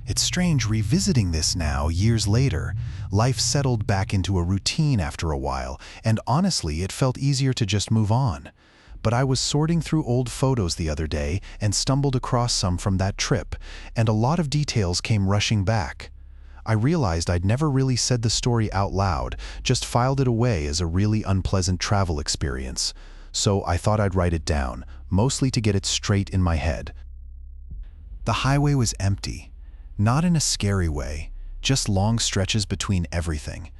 It's strange revisiting this now, years later. Life settled back into a routine after a while, and honestly, it felt easier to just move on. But I was sorting through old photos the other day and stumbled across some from that trip, and a lot of details came rushing back. I realized I'd never really said the story out loud, just filed it away as a really unpleasant travel experience. So I thought I'd write it down, mostly to get it straight in my head. The highway was empty. Not in a scary way, just long stretches between everything.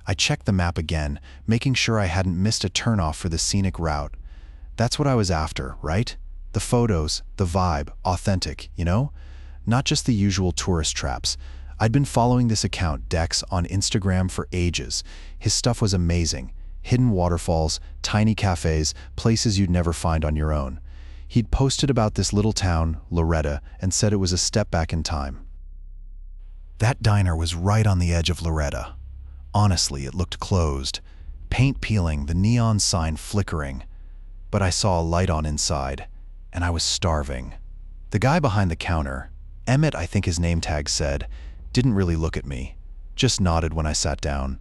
I checked the map again, making sure I hadn't missed a turnoff for the scenic route. That's what I was after, right? The photos, the vibe, authentic, you know? Not just the usual tourist traps. I'd been following this account, Dex, on Instagram for ages. His stuff was amazing. Hidden waterfalls, tiny cafes, places you'd never find on your own. He'd posted about this little town, Loretta, and said it was a step back in time. That diner was right on the edge of Loretta. Honestly, it looked closed. Paint peeling, the neon sign flickering. But I saw a light on inside, and I was starving. The guy behind the counter, Emmett I think his name tag said, didn't really look at me, just nodded when I sat down.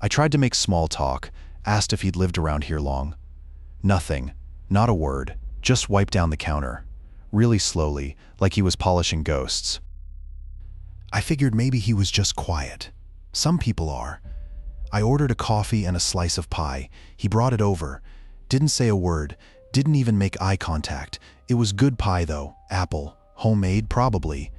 I tried to make small talk, asked if he'd lived around here long. Nothing, not a word, just wiped down the counter, really slowly, like he was polishing ghosts. I figured maybe he was just quiet. Some people are. I ordered a coffee and a slice of pie. He brought it over. Didn't say a word, didn't even make eye contact. It was good pie though, apple, homemade probably.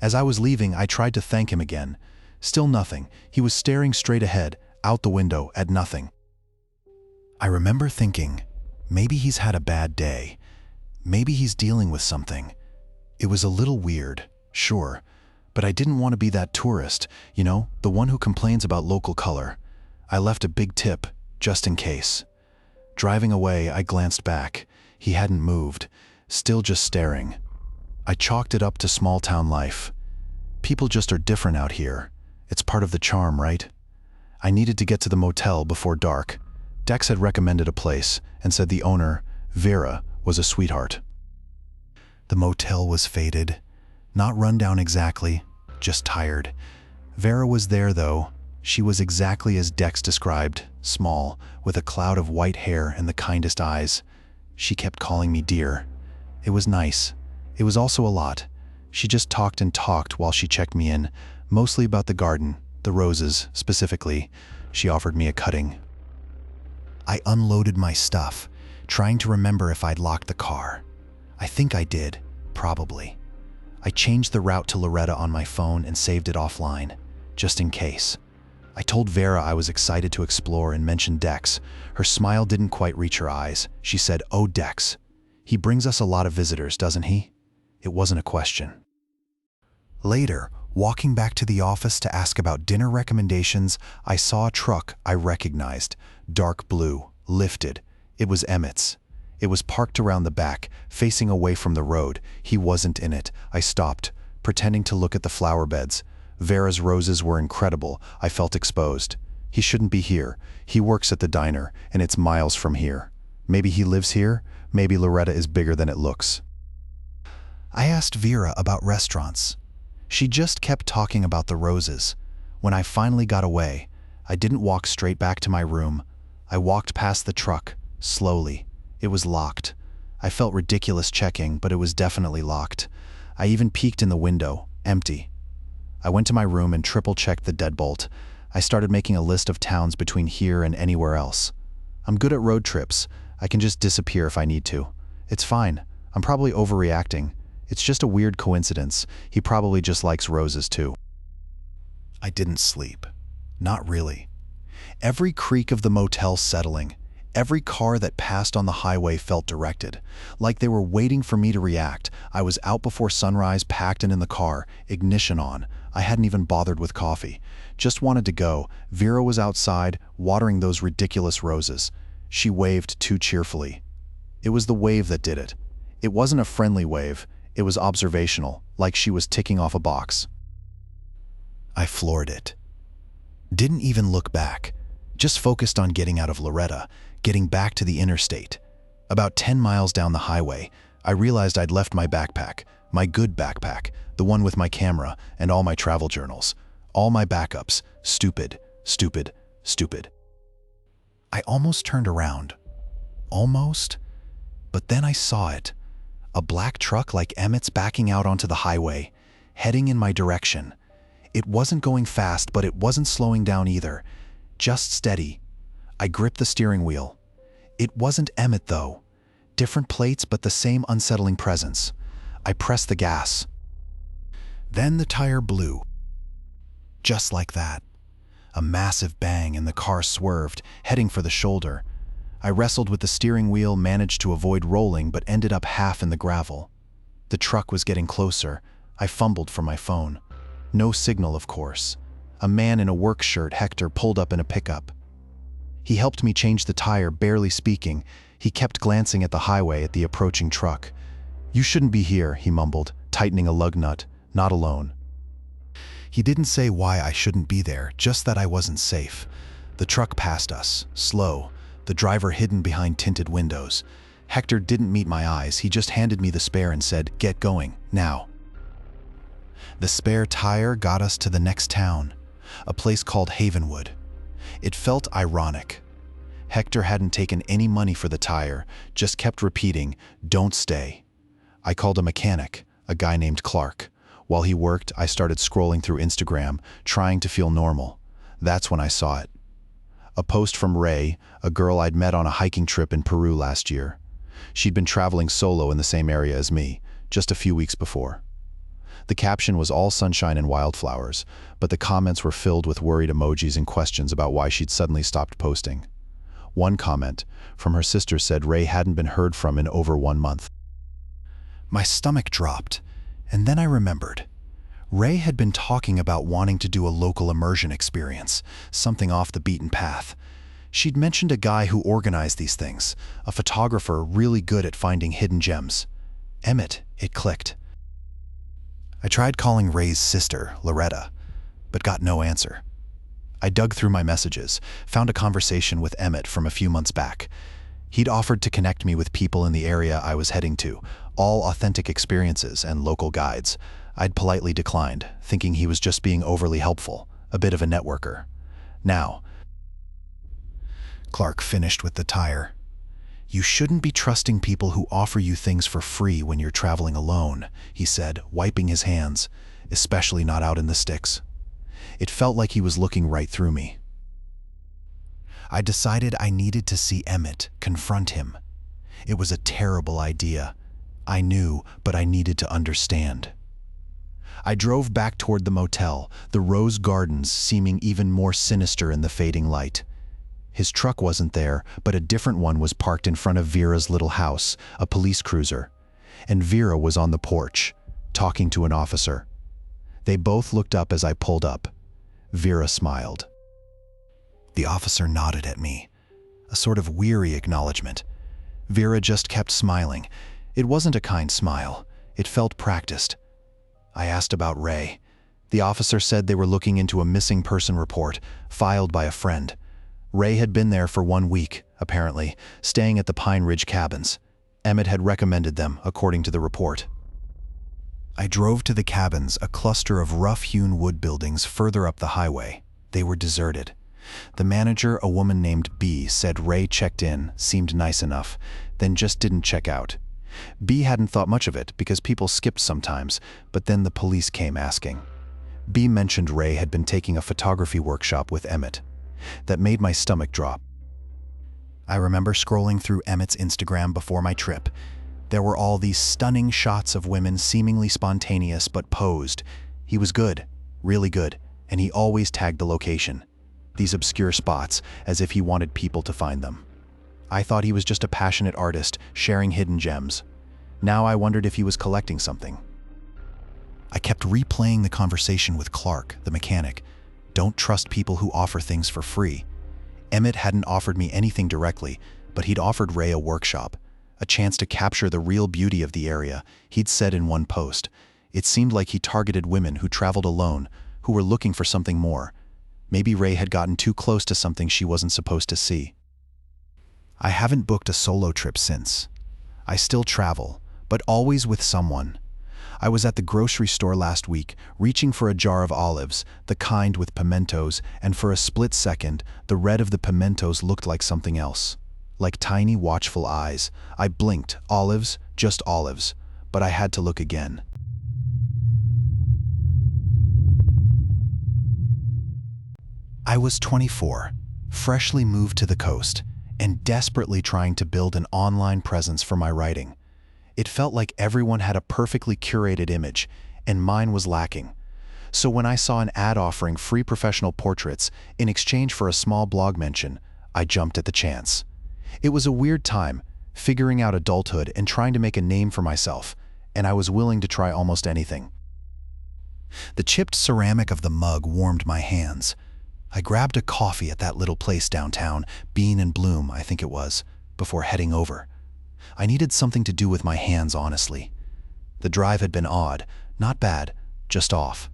As I was leaving, I tried to thank him again. Still nothing. He was staring straight ahead, out the window, at nothing. I remember thinking, maybe he's had a bad day. Maybe he's dealing with something. It was a little weird, sure, but I didn't want to be that tourist, you know, the one who complains about local color. I left a big tip, just in case. Driving away, I glanced back. He hadn't moved, still just staring. I chalked it up to small-town life. People just are different out here. It's part of the charm, right? I needed to get to the motel before dark. Dex had recommended a place and said the owner, Vera, was a sweetheart. The motel was faded. Not run down exactly, just tired. Vera was there, though. She was exactly as Dex described, small, with a cloud of white hair and the kindest eyes. She kept calling me dear. It was nice. It was also a lot. She just talked and talked while she checked me in, mostly about the garden, the roses, specifically. She offered me a cutting. I unloaded my stuff, trying to remember if I'd locked the car. I think I did, probably. I changed the route to Loretta on my phone and saved it offline, just in case. I told Vera I was excited to explore and mentioned Dex. Her smile didn't quite reach her eyes. She said, "Oh, Dex. He brings us a lot of visitors, doesn't he?" It wasn't a question. Later, walking back to the office to ask about dinner recommendations, I saw a truck I recognized, dark blue, lifted. It was Emmett's. It was parked around the back, facing away from the road. He wasn't in it. I stopped, pretending to look at the flower beds. Vera's roses were incredible. I felt exposed. He shouldn't be here. He works at the diner, and it's miles from here. Maybe he lives here. Maybe Loretta is bigger than it looks. I asked Vera about restaurants. She just kept talking about the roses. When I finally got away, I didn't walk straight back to my room. I walked past the truck, slowly. It was locked. I felt ridiculous checking, but it was definitely locked. I even peeked in the window, empty. I went to my room and triple-checked the deadbolt. I started making a list of towns between here and anywhere else. I'm good at road trips. I can just disappear if I need to. It's fine. I'm probably overreacting. It's just a weird coincidence. He probably just likes roses too. I didn't sleep. Not really. Every creak of the motel settling, every car that passed on the highway felt directed, like they were waiting for me to react. I was out before sunrise, packed and in the car, ignition on. I hadn't even bothered with coffee. Just wanted to go. Vera was outside, watering those ridiculous roses. She waved too cheerfully. It was the wave that did it. It wasn't a friendly wave. It was observational, like she was ticking off a box. I floored it. Didn't even look back. Just focused on getting out of Loretta, getting back to the interstate. About 10 miles down the highway, I realized I'd left my backpack, my good backpack, the one with my camera and all my travel journals. All my backups. Stupid, stupid, stupid. I almost turned around. Almost. But then I saw it. A black truck like Emmett's backing out onto the highway, heading in my direction. It wasn't going fast, but it wasn't slowing down either. Just steady. I gripped the steering wheel. It wasn't Emmett, though. Different plates, but the same unsettling presence. I pressed the gas. Then the tire blew. Just like that. A massive bang and the car swerved, heading for the shoulder. I wrestled with the steering wheel, managed to avoid rolling, but ended up half in the gravel. The truck was getting closer. I fumbled for my phone. No signal, of course. A man in a work shirt, Hector, pulled up in a pickup. He helped me change the tire, barely speaking. He kept glancing at the highway at the approaching truck. "You shouldn't be here," he mumbled, tightening a lug nut. "Not alone." He didn't say why I shouldn't be there, just that I wasn't safe. The truck passed us, slow, the driver hidden behind tinted windows. Hector didn't meet my eyes. He just handed me the spare and said, "Get going, now." The spare tire got us to the next town, a place called Havenwood. It felt ironic. Hector hadn't taken any money for the tire, just kept repeating, "Don't stay." I called a mechanic, a guy named Clark. While he worked, I started scrolling through Instagram, trying to feel normal. That's when I saw it. A post from Ray, a girl I'd met on a hiking trip in Peru last year. She'd been traveling solo in the same area as me, just a few weeks before. The caption was all sunshine and wildflowers, but the comments were filled with worried emojis and questions about why she'd suddenly stopped posting. One comment, from her sister, said Ray hadn't been heard from in over 1 month. My stomach dropped. And then I remembered. Ray had been talking about wanting to do a local immersion experience, something off the beaten path. She'd mentioned a guy who organized these things, a photographer really good at finding hidden gems. Emmett, it clicked. I tried calling Ray's sister, Loretta, but got no answer. I dug through my messages, found a conversation with Emmett from a few months back. He'd offered to connect me with people in the area I was heading to, all authentic experiences and local guides. I'd politely declined, thinking he was just being overly helpful, a bit of a networker. Now, Clark finished with the tire. "You shouldn't be trusting people who offer you things for free when you're traveling alone," he said, wiping his hands, "especially not out in the sticks." It felt like he was looking right through me. I decided I needed to see Emmett, confront him. It was a terrible idea. I knew, but I needed to understand. I drove back toward the motel, the rose gardens seeming even more sinister in the fading light. His truck wasn't there, but a different one was parked in front of Vera's little house, a police cruiser. And Vera was on the porch, talking to an officer. They both looked up as I pulled up. Vera smiled. The officer nodded at me, a sort of weary acknowledgement. Vera just kept smiling. It wasn't a kind smile. It felt practiced. I asked about Ray. The officer said they were looking into a missing person report, filed by a friend. Ray had been there for 1 week, apparently, staying at the Pine Ridge cabins. Emmett had recommended them, according to the report. I drove to the cabins, a cluster of rough-hewn wood buildings further up the highway. They were deserted. The manager, a woman named B, said Ray checked in, seemed nice enough, then just didn't check out. B hadn't thought much of it because people skipped sometimes, but then the police came asking. B mentioned Ray had been taking a photography workshop with Emmett. That made my stomach drop. I remember scrolling through Emmett's Instagram before my trip. There were all these stunning shots of women seemingly spontaneous but posed. He was good, really good, and he always tagged the location. These obscure spots, as if he wanted people to find them. I thought he was just a passionate artist, sharing hidden gems. Now I wondered if he was collecting something. I kept replaying the conversation with Clark, the mechanic. Don't trust people who offer things for free. Emmett hadn't offered me anything directly, but he'd offered Ray a workshop, a chance to capture the real beauty of the area, he'd said in one post. It seemed like he targeted women who traveled alone, who were looking for something more. Maybe Ray had gotten too close to something she wasn't supposed to see. I haven't booked a solo trip since. I still travel, but always with someone. I was at the grocery store last week, reaching for a jar of olives, the kind with pimentos, and for a split second, the red of the pimentos looked like something else. Like tiny, watchful eyes. I blinked. Olives, just olives. But I had to look again. I was 24, freshly moved to the coast, and desperately trying to build an online presence for my writing. It felt like everyone had a perfectly curated image, and mine was lacking. So when I saw an ad offering free professional portraits in exchange for a small blog mention, I jumped at the chance. It was a weird time, figuring out adulthood and trying to make a name for myself, and I was willing to try almost anything. The chipped ceramic of the mug warmed my hands. I grabbed a coffee at that little place downtown, Bean and Bloom, I think it was, before heading over. I needed something to do with my hands, honestly. The drive had been odd, not bad, just off.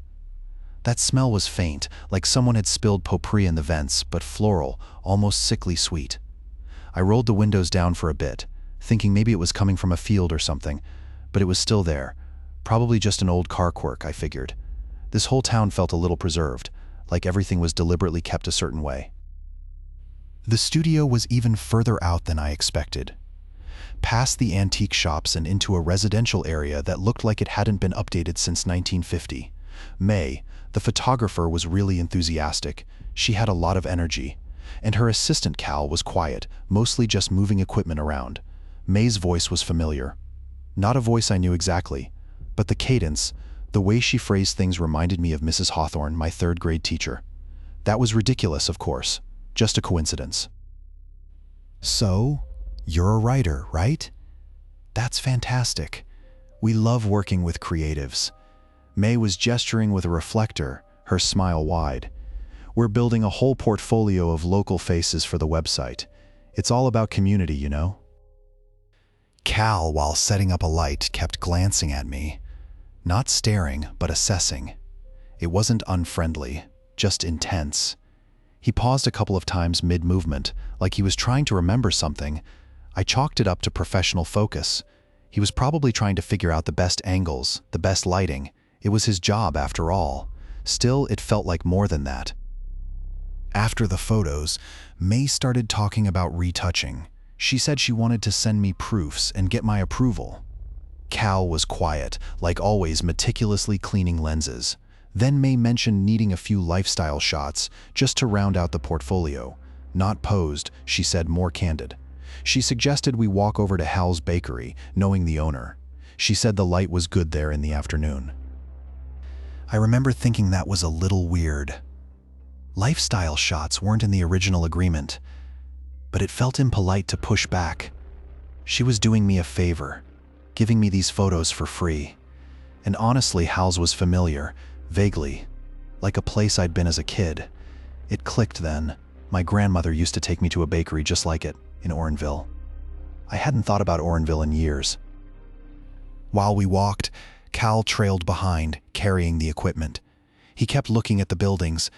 That smell was faint, like someone had spilled potpourri in the vents, but floral, almost sickly sweet. I rolled the windows down for a bit, thinking maybe it was coming from a field or something, but it was still there. Probably just an old car quirk, I figured. This whole town felt a little preserved, like everything was deliberately kept a certain way. The studio was even further out than I expected. Past the antique shops and into a residential area that looked like it hadn't been updated since 1950. May, the photographer, was really enthusiastic. She had a lot of energy. And her assistant Cal was quiet, mostly just moving equipment around. May's voice was familiar. Not a voice I knew exactly, but the cadence, the way she phrased things reminded me of Mrs. Hawthorne, my third-grade teacher. That was ridiculous, of course. Just a coincidence. So, you're a writer, right? That's fantastic. We love working with creatives. May was gesturing with a reflector, her smile wide. We're building a whole portfolio of local faces for the website. It's all about community, you know? Cal, while setting up a light, kept glancing at me. Not staring, but assessing. It wasn't unfriendly, just intense. He paused a couple of times mid-movement, like he was trying to remember something. I chalked it up to professional focus. He was probably trying to figure out the best angles, the best lighting. It was his job, after all. Still, it felt like more than that. After the photos, May started talking about retouching. She said she wanted to send me proofs and get my approval. Cal was quiet, like always meticulously cleaning lenses. Then May mentioned needing a few lifestyle shots, just to round out the portfolio. Not posed, she said, more candid. She suggested we walk over to Hal's Bakery, knowing the owner. She said the light was good there in the afternoon. I remember thinking that was a little weird. Lifestyle shots weren't in the original agreement, but it felt impolite to push back. She was doing me a favor, giving me these photos for free. And honestly, Hal's was familiar, vaguely, like a place I'd been as a kid. It clicked then. My grandmother used to take me to a bakery just like it, in Orangeville. I hadn't thought about Orangeville in years. While we walked, Cal trailed behind, carrying the equipment. He kept looking at the buildings,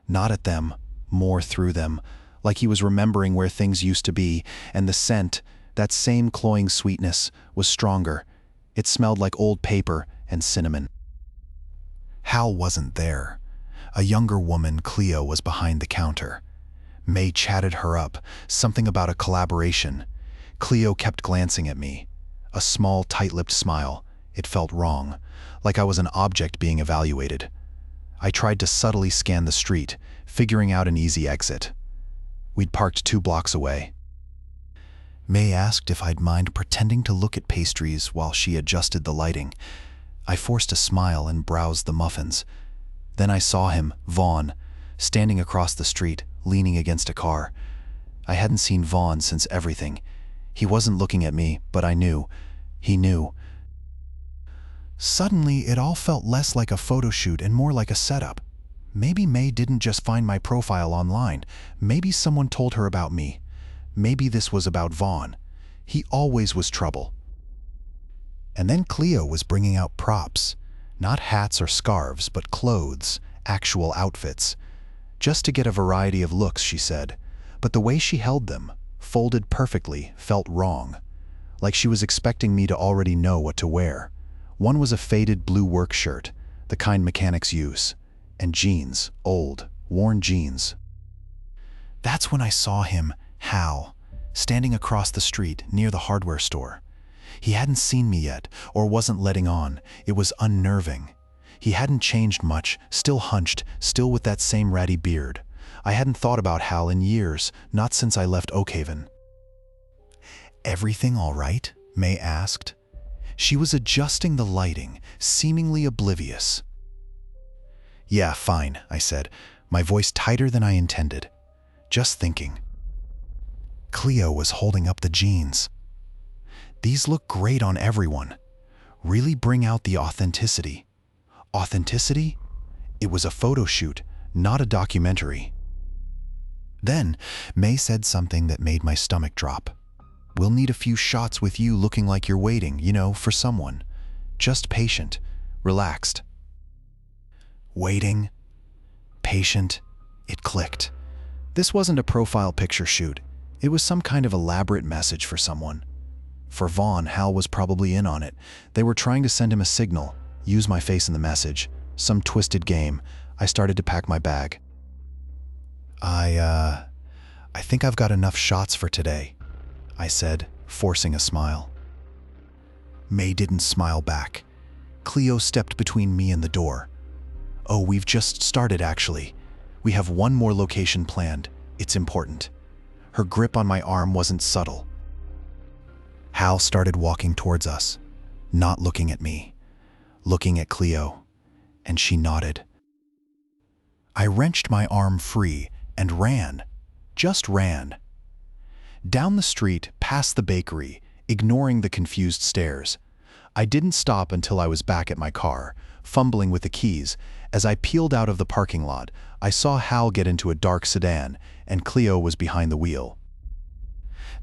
not at them, more through them, like he was remembering where things used to be, and the scent, that same cloying sweetness, was stronger. It smelled like old paper and cinnamon. Hal wasn't there. A younger woman, Cleo, was behind the counter. May chatted her up, something about a collaboration. Cleo kept glancing at me. A small, tight-lipped smile. It felt wrong, like I was an object being evaluated. I tried to subtly scan the street, figuring out an easy exit. We'd parked 2 blocks away. May asked if I'd mind pretending to look at pastries while she adjusted the lighting. I forced a smile and browsed the muffins. Then I saw him, Vaughn, standing across the street, leaning against a car. I hadn't seen Vaughn since everything. He wasn't looking at me, but I knew. He knew. Suddenly, it all felt less like a photo shoot and more like a setup. Maybe May didn't just find my profile online. Maybe someone told her about me. Maybe this was about Vaughn. He always was trouble. And then Cleo was bringing out props. Not hats or scarves, but clothes, actual outfits. Just to get a variety of looks, she said. But the way she held them, folded perfectly, felt wrong. like she was expecting me to already know what to wear. One was a faded blue work shirt, the kind mechanics use, and jeans, old, worn jeans. That's when I saw him, Hal, standing across the street near the hardware store. He hadn't seen me yet, or wasn't letting on. It was unnerving. He hadn't changed much, still hunched, still with that same ratty beard. I hadn't thought about Hal in years, not since I left Oakhaven. "Everything all right?" May asked. She was adjusting the lighting, seemingly oblivious. "Yeah, fine," I said, my voice tighter than I intended. Just thinking. Cleo was holding up the jeans. "These look great on everyone. Really bring out the authenticity." Authenticity? It was a photo shoot, not a documentary. Then, May said something that made my stomach drop. "We'll need a few shots with you looking like you're waiting, for someone. Just patient, relaxed." Waiting, patient, it clicked. This wasn't a profile picture shoot. It was some kind of elaborate message for someone. For Vaughn, Hal was probably in on it. They were trying to send him a signal, use my face in the message. Some twisted game. I started to pack my bag. I think I've got enough shots for today," I said, forcing a smile. May didn't smile back. Cleo stepped between me and the door. "Oh, we've just started, actually. We have one more location planned. It's important." Her grip on my arm wasn't subtle. Hal started walking towards us, not looking at me, looking at Cleo, and she nodded. I wrenched my arm free and ran, just ran. Down the street, past the bakery, ignoring the confused stares. I didn't stop until I was back at my car, fumbling with the keys. As I peeled out of the parking lot, I saw Hal get into a dark sedan, and Cleo was behind the wheel.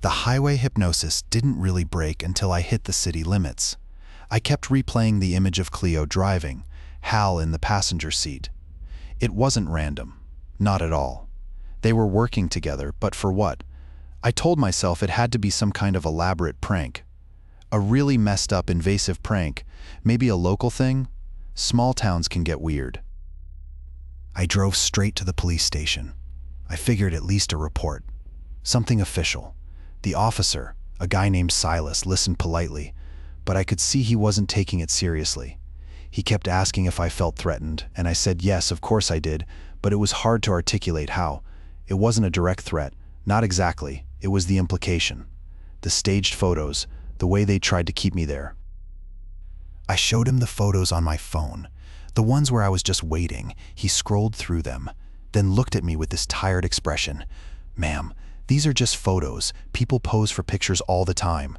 The highway hypnosis didn't really break until I hit the city limits. I kept replaying the image of Cleo driving, Hal in the passenger seat. It wasn't random. Not at all. They were working together, but for what? I told myself it had to be some kind of elaborate prank. A really messed up, invasive prank. Maybe a local thing? Small towns can get weird. I drove straight to the police station. I figured at least a report. Something official. The officer, a guy named Silas, listened politely, but I could see he wasn't taking it seriously. He kept asking if I felt threatened, and I said yes, of course I did, but it was hard to articulate how. It wasn't a direct threat. Not exactly. It was the implication. The staged photos, the way they tried to keep me there. I showed him the photos on my phone, the ones where I was just waiting. He scrolled through them, then looked at me with this tired expression. "Ma'am, these are just photos. People pose for pictures all the time."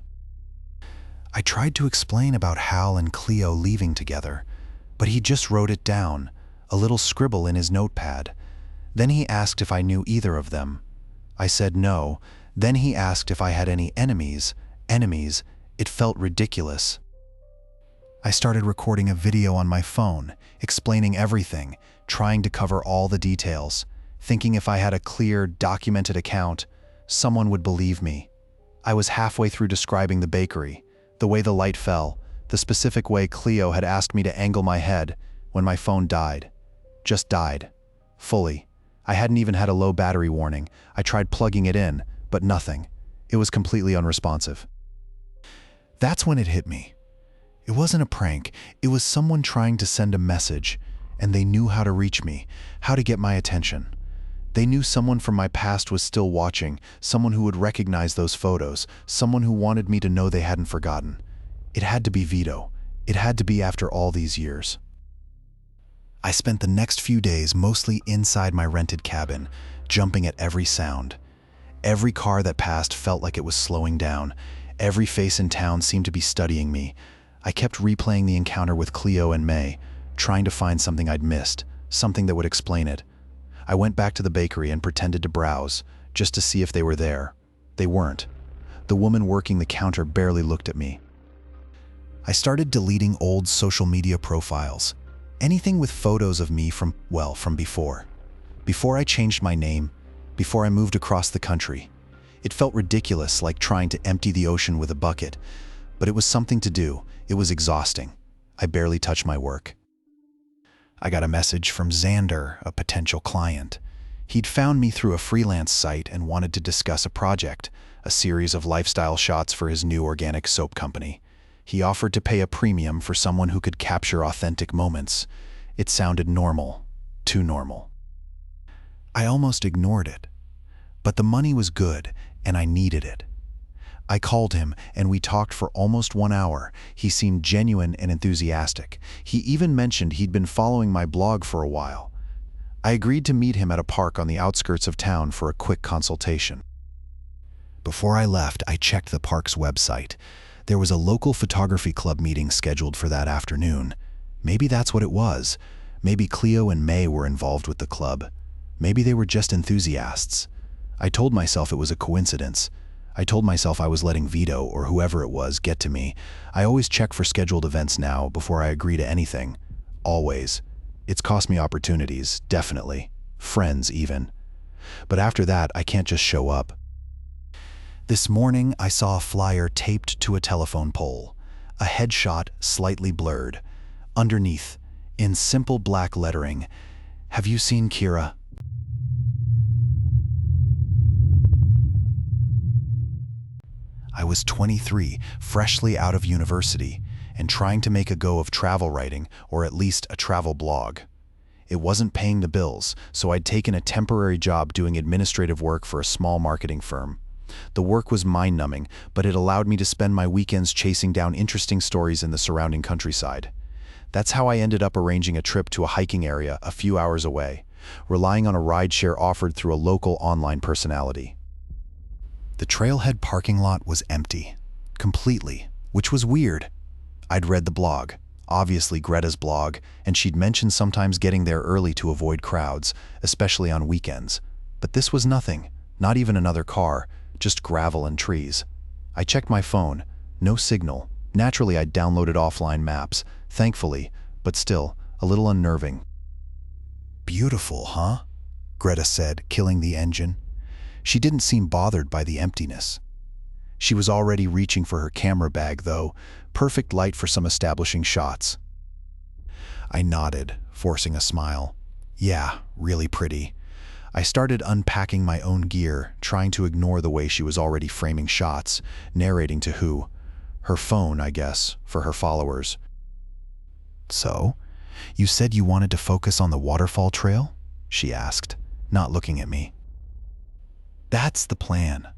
I tried to explain about Hal and Cleo leaving together, but he just wrote it down, a little scribble in his notepad. Then he asked if I knew either of them. I said no. Then he asked if I had any enemies. Enemies. It felt ridiculous. I started recording a video on my phone, explaining everything, trying to cover all the details, thinking if I had a clear, documented account, someone would believe me. I was halfway through describing the bakery, the way the light fell, the specific way Cleo had asked me to angle my head, when my phone died. Just died. Fully. I hadn't even had a low battery warning. I tried plugging it in, but nothing. It was completely unresponsive. That's when it hit me. It wasn't a prank. It was someone trying to send a message, and they knew how to reach me, how to get my attention. They knew someone from my past was still watching, someone who would recognize those photos, someone who wanted me to know they hadn't forgotten. It had to be Vito. It had to be after all these years. I spent the next few days mostly inside my rented cabin, jumping at every sound. Every car that passed felt like it was slowing down. Every face in town seemed to be studying me. I kept replaying the encounter with Cleo and May, trying to find something I'd missed, something that would explain it. I went back to the bakery and pretended to browse, just to see if they were there. They weren't. The woman working the counter barely looked at me. I started deleting old social media profiles, anything with photos of me from before. Before I changed my name, before I moved across the country. It felt ridiculous, like trying to empty the ocean with a bucket. But it was something to do. It was exhausting. I barely touched my work. I got a message from Xander, a potential client. He'd found me through a freelance site and wanted to discuss a project, a series of lifestyle shots for his new organic soap company. He offered to pay a premium for someone who could capture authentic moments. It sounded normal, too normal. I almost ignored it. But the money was good, and I needed it. I called him, and we talked for almost 1 hour. He seemed genuine and enthusiastic. He even mentioned he'd been following my blog for a while. I agreed to meet him at a park on the outskirts of town for a quick consultation. Before I left, I checked the park's website. There was a local photography club meeting scheduled for that afternoon. Maybe that's what it was. Maybe Cleo and May were involved with the club. Maybe they were just enthusiasts. I told myself it was a coincidence. I told myself I was letting Vito, or whoever it was, get to me. I always check for scheduled events now before I agree to anything. Always. It's cost me opportunities, definitely. Friends, even. But after that, I can't just show up. This morning, I saw a flyer taped to a telephone pole. A headshot slightly blurred. Underneath, in simple black lettering, "Have you seen Kira?" I was 23, freshly out of university, and trying to make a go of travel writing, or at least a travel blog. It wasn't paying the bills, so I'd taken a temporary job doing administrative work for a small marketing firm. The work was mind-numbing, but it allowed me to spend my weekends chasing down interesting stories in the surrounding countryside. That's how I ended up arranging a trip to a hiking area a few hours away, relying on a rideshare offered through a local online personality. The trailhead parking lot was empty. Completely. Which was weird. I'd read the blog, obviously Greta's blog, and she'd mentioned sometimes getting there early to avoid crowds, especially on weekends. But this was nothing. Not even another car. Just gravel and trees. I checked my phone. No signal. Naturally, I'd downloaded offline maps. Thankfully, but still, a little unnerving. "Beautiful, huh?" Greta said, killing the engine. She didn't seem bothered by the emptiness. She was already reaching for her camera bag, though, perfect light for some establishing shots. I nodded, forcing a smile. Yeah, really pretty. I started unpacking my own gear, trying to ignore the way she was already framing shots, narrating to who? Her phone, I guess, for her followers. "So, you said you wanted to focus on the waterfall trail?" she asked, not looking at me. "That's the plan.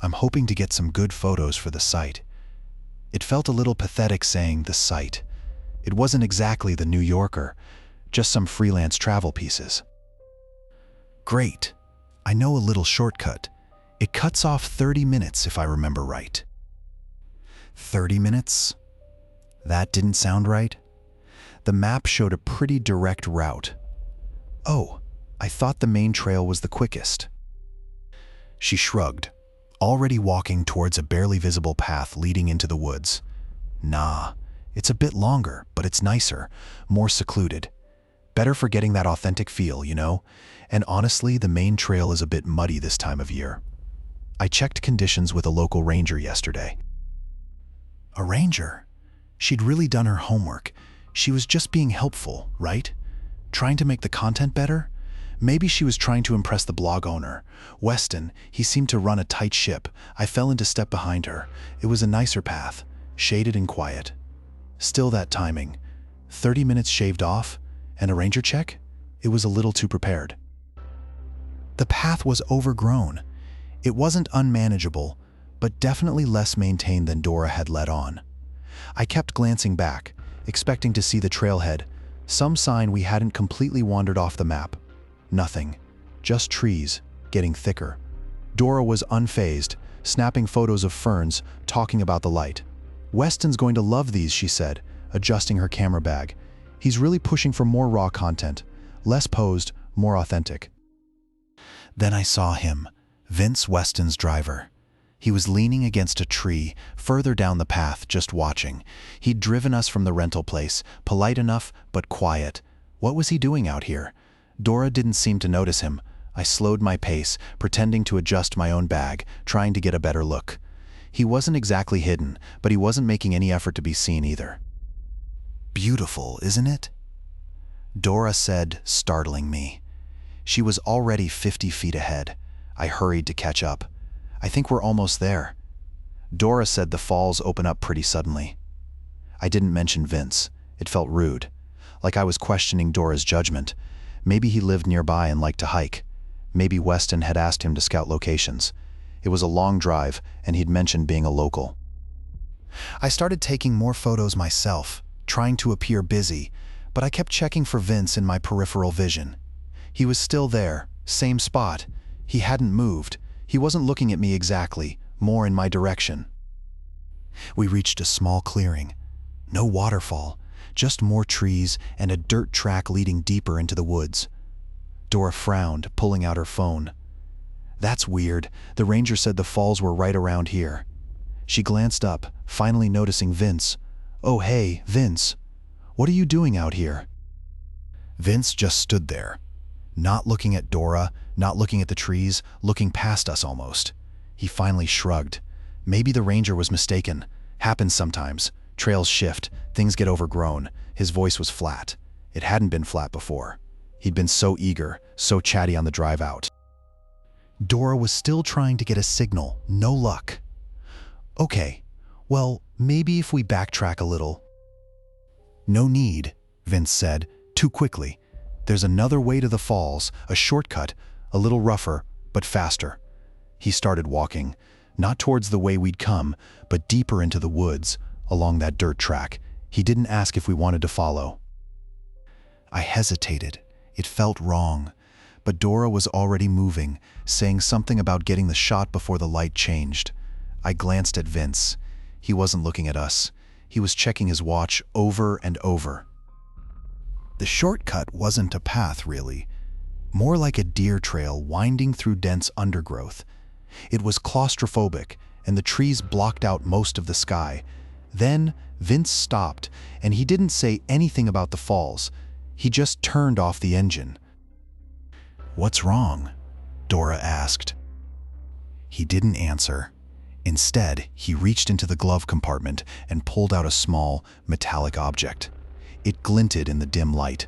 I'm hoping to get some good photos for the site." It felt a little pathetic saying the site. It wasn't exactly the New Yorker, just some freelance travel pieces. "Great. I know a little shortcut. It cuts off 30 minutes if I remember right." 30 minutes? That didn't sound right. The map showed a pretty direct route. Oh, I thought the main trail was the quickest. She shrugged, already walking towards a barely visible path leading into the woods. "Nah, it's a bit longer, but it's nicer, more secluded. Better for getting that authentic feel, you know? And honestly, the main trail is a bit muddy this time of year." I checked conditions with a local ranger yesterday. A ranger? She'd really done her homework. She was just being helpful, right? Trying to make the content better? Maybe she was trying to impress the blog owner. Weston, he seemed to run a tight ship. I fell into step behind her. It was a nicer path, shaded and quiet. Still that timing. 30 minutes shaved off, and a ranger check? It was a little too prepared. The path was overgrown. It wasn't unmanageable, but definitely less maintained than Dora had let on. I kept glancing back, expecting to see the trailhead, some sign we hadn't completely wandered off the map. Nothing. Just trees, getting thicker. Dora was unfazed, snapping photos of ferns, talking about the light. "Weston's going to love these," she said, adjusting her camera bag. "He's really pushing for more raw content. Less posed, more authentic." Then I saw him, Vince, Weston's driver. He was leaning against a tree, further down the path, just watching. He'd driven us from the rental place, polite enough, but quiet. What was he doing out here? Dora didn't seem to notice him. I slowed my pace, pretending to adjust my own bag, trying to get a better look. He wasn't exactly hidden, but he wasn't making any effort to be seen either. "Beautiful, isn't it?" Dora said, startling me. She was already 50 feet ahead. I hurried to catch up. "I think we're almost there." Dora said the falls open up pretty suddenly. I didn't mention Vince. It felt rude, like I was questioning Dora's judgment. Maybe he lived nearby and liked to hike. Maybe Weston had asked him to scout locations. It was a long drive, and he'd mentioned being a local. I started taking more photos myself, trying to appear busy, but I kept checking for Vince in my peripheral vision. He was still there, same spot. He hadn't moved. He wasn't looking at me exactly, more in my direction. We reached a small clearing. No waterfall, just more trees and a dirt track leading deeper into the woods. Dora frowned, pulling out her phone. "That's weird. The ranger said the falls were right around here." She glanced up, finally noticing Vince. "Oh, hey, Vince. What are you doing out here?" Vince just stood there, not looking at Dora, not looking at the trees, looking past us almost. He finally shrugged. Maybe the ranger was mistaken. Happens sometimes. Trails shift, things get overgrown. His voice was flat. It hadn't been flat before. He'd been so eager, so chatty on the drive out. Dora was still trying to get a signal, no luck. "Okay, well, maybe if we backtrack a little." "No need," Vince said, too quickly. "There's another way to the falls, a shortcut, a little rougher, but faster." He started walking, not towards the way we'd come, but deeper into the woods, along that dirt track. He didn't ask if we wanted to follow. I hesitated. It felt wrong. But Dora was already moving, saying something about getting the shot before the light changed. I glanced at Vince. He wasn't looking at us. He was checking his watch over and over. The shortcut wasn't a path, really. More like a deer trail winding through dense undergrowth. It was claustrophobic, and the trees blocked out most of the sky. Then Vince stopped, and he didn't say anything about the falls. He just turned off the engine. "What's wrong?" Dora asked. He didn't answer. Instead, he reached into the glove compartment and pulled out a small, metallic object. It glinted in the dim light.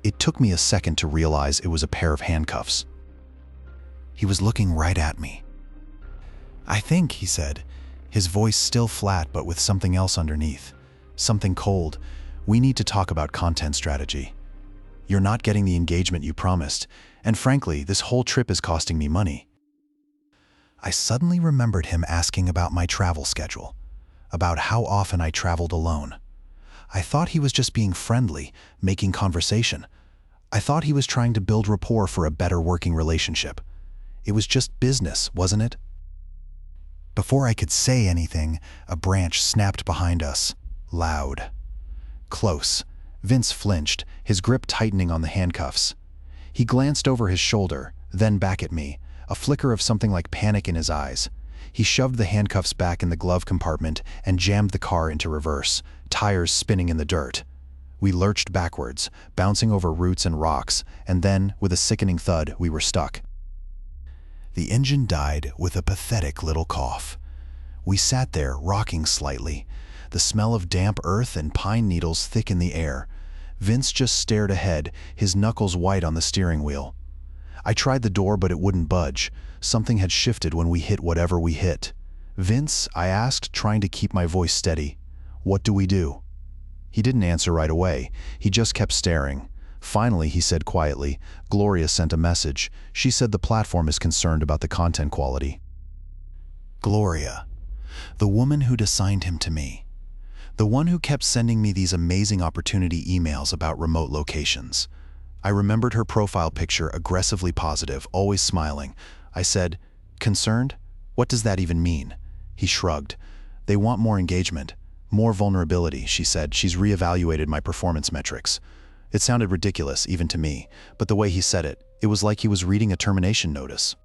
It took me a second to realize it was a pair of handcuffs. He was looking right at me. "I think," he said, his voice still flat but with something else underneath. Something cold. "We need to talk about content strategy. You're not getting the engagement you promised, and frankly, this whole trip is costing me money." I suddenly remembered him asking about my travel schedule, about how often I traveled alone. I thought he was just being friendly, making conversation. I thought he was trying to build rapport for a better working relationship. It was just business, wasn't it? Before I could say anything, a branch snapped behind us, loud. Close. Vince flinched, his grip tightening on the handcuffs. He glanced over his shoulder, then back at me, a flicker of something like panic in his eyes. He shoved the handcuffs back in the glove compartment and jammed the car into reverse, tires spinning in the dirt. We lurched backwards, bouncing over roots and rocks, and then, with a sickening thud, we were stuck. The engine died with a pathetic little cough. We sat there, rocking slightly, the smell of damp earth and pine needles thick in the air. Vince just stared ahead, his knuckles white on the steering wheel. I tried the door, but it wouldn't budge. Something had shifted when we hit whatever we hit. "Vince," I asked, trying to keep my voice steady, "what do we do?" He didn't answer right away. He just kept staring. Finally, he said quietly, "Gloria sent a message. She said the platform is concerned about the content quality." Gloria. The woman who'd assigned him to me. The one who kept sending me these amazing opportunity emails about remote locations. I remembered her profile picture, aggressively positive, always smiling. I said, "Concerned? What does that even mean?" He shrugged. "They want more engagement, more vulnerability," she said. "She's reevaluated my performance metrics." It sounded ridiculous, even to me, but the way he said it, it was like he was reading a termination notice.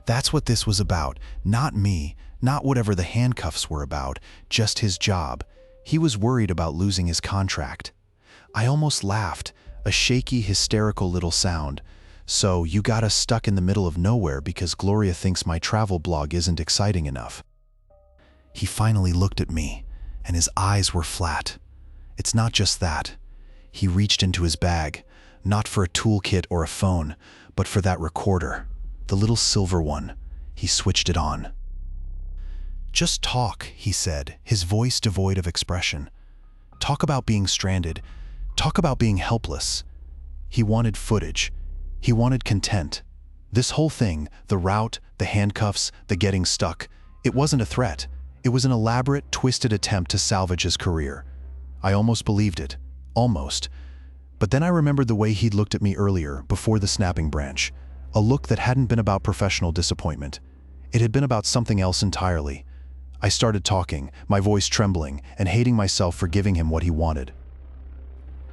That's what this was about, not me, not whatever the handcuffs were about, just his job. He was worried about losing his contract. I almost laughed, a shaky, hysterical little sound. So you got us stuck in the middle of nowhere because Gloria thinks my travel blog isn't exciting enough." He finally looked at me, and his eyes were flat. It's not just that. He reached into his bag, not for a toolkit or a phone, but for that recorder, the little silver one. He switched it on. "Just talk," he said, his voice devoid of expression. "Talk about being stranded. Talk about being helpless." He wanted footage. He wanted content. This whole thing, the route, the handcuffs, the getting stuck, it wasn't a threat. It was an elaborate, twisted attempt to salvage his career. I almost believed it. Almost. But then I remembered the way he'd looked at me earlier, before the snapping branch. A look that hadn't been about professional disappointment. It had been about something else entirely. I started talking, my voice trembling, and hating myself for giving him what he wanted.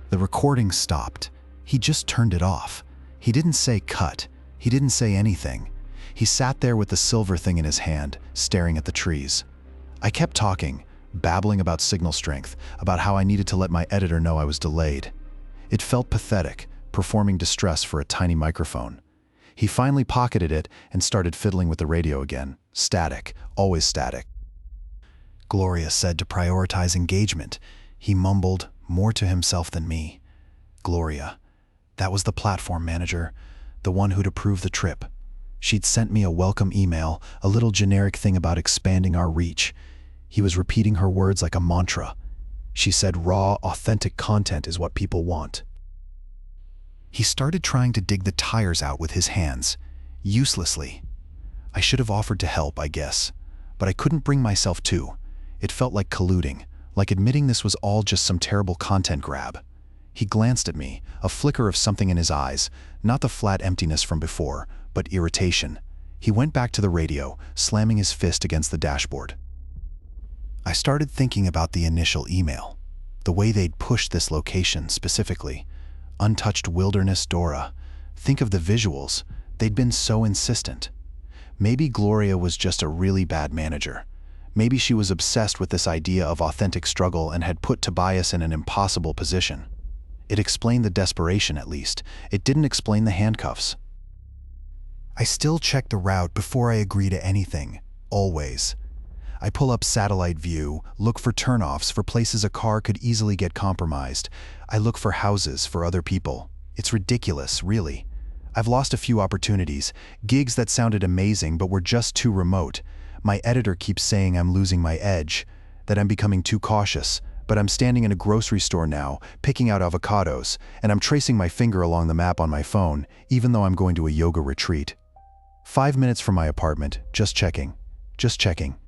The recording stopped. He just turned it off. He didn't say cut. He didn't say anything. He sat there with the silver thing in his hand, staring at the trees. I kept talking, babbling about signal strength, about how I needed to let my editor know I was delayed. It felt pathetic, performing distress for a tiny microphone. He finally pocketed it and started fiddling with the radio again. Static, always static. Gloria said to prioritize engagement. He mumbled, more to himself than me. Gloria. That was the platform manager, the one who'd approved the trip. She'd sent me a welcome email, a little generic thing about expanding our reach. He was repeating her words like a mantra. She said raw, authentic content is what people want. He started trying to dig the tires out with his hands, uselessly. I should have offered to help, I guess, but I couldn't bring myself to. It felt like colluding, like admitting this was all just some terrible content grab. He glanced at me, a flicker of something in his eyes, not the flat emptiness from before, but irritation. He went back to the radio, slamming his fist against the dashboard. I started thinking about the initial email, the way they'd pushed this location specifically. Untouched wilderness Dora. Think of the visuals. They'd been so insistent. Maybe Gloria was just a really bad manager. Maybe she was obsessed with this idea of authentic struggle and had put Tobias in an impossible position. It explained the desperation, at least. It didn't explain the handcuffs. I still check the route before I agree to anything, always. I pull up satellite view, look for turnoffs for places a car could easily get compromised. I look for houses for other people. It's ridiculous, really. I've lost a few opportunities, gigs that sounded amazing but were just too remote. My editor keeps saying I'm losing my edge, that I'm becoming too cautious, but I'm standing in a grocery store now, picking out avocados, and I'm tracing my finger along the map on my phone, even though I'm going to a yoga retreat. 5 minutes from my apartment, just checking.